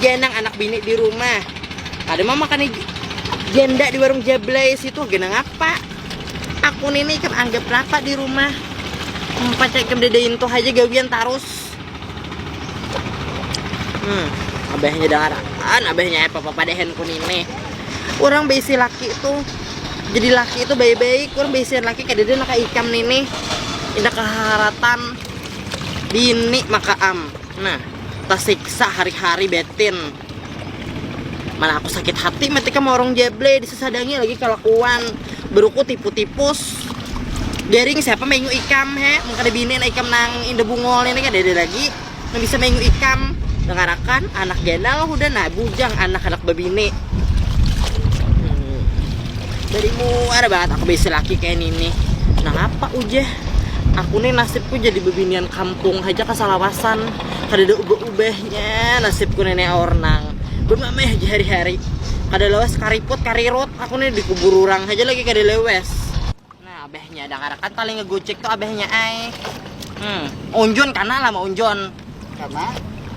genang anak bini di rumah. Ada mah makan janda di warung Jablay situ genang apa? Aku nih kan anggap berapa di rumah. Pacak kem dedein tuh aja gawian terus. Abahnya darakan, abahnya papa dehen kun ini. Orang besi laki itu jadi laki itu baik-baik, orang besi laki kayak dia nak ikam nini. Indah keharatan bini maka nah tersiksa hari-hari betin. Mana aku sakit hati ketika mau orang Jablay disesadangi lagi kelakuan beruku tipu-tipus garing siapa mengu ikam mungkin ada bini ikam nang indah bungol ini kan ada lagi yang bisa mengu ikam dengarakan anak genal udah nah bujang anak-anak babine. Darimu ada banget aku bisa laki kayak ini. Nah apa ujeh aku nih nasibku jadi bebinian kampung aja kesalawasan kada ada ubah-ubahnya nasibku nenek ornang bermameh aja hari-hari kada lewes kariput karirut aku nih dikubur orang aja lagi kada lewes. Nah abahnya dangarakan paling ngegocek tuh abahnya ay unjun kana lah mau unjun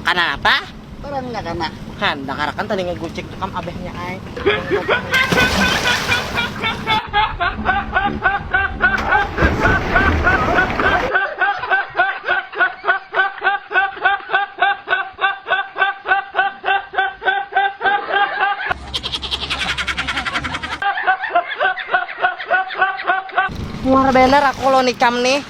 kana apa orang nggak kena kan dangarakan tadi ngegocek tuh kam abahnya ay. Luar bener aku lo nikam nih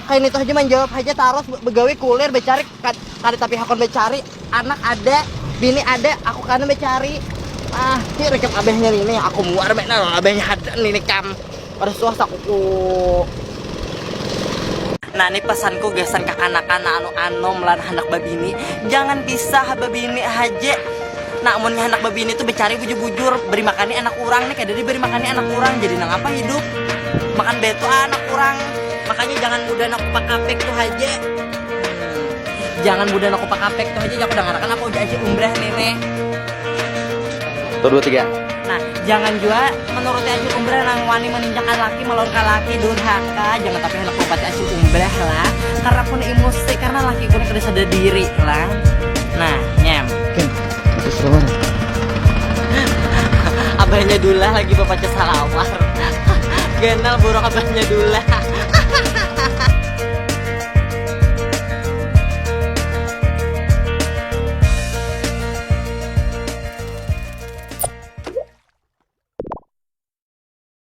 kayak itu aja menjawab aja taruh begawe kulir becari kada tapi hakon becari anak ada bini ada aku karena becari ini rekam abahnya ini aku muar bener abahnya ada nih nikam pada suas aku. Nah ini pesanku gesan ke anak-anak anu melan anak babini jangan pisah babini aja. Nah amunnya anak babini itu becari bujur-bujur beri makani anak orang nih kayak dari beri makani anak orang jadi nang apa hidup makan beto anak orang. Makanya jangan mudah aku pakapek tuh aja. Jangan mudah aku pakapek tuh aja aku dengarkan aku udah aja umrah nenek. 1, 2, 3. Nah jangan juga menuruti aja umrah nang wani meninjakan laki melawan laki durhaka. Jangan tapi anak bapak aja umrah lah karena pun emosi karena laki pun kada sadar diri lah. Nah nyam abahnya Dula lagi bapaknya salawar. Genal buruk abahnya Dula.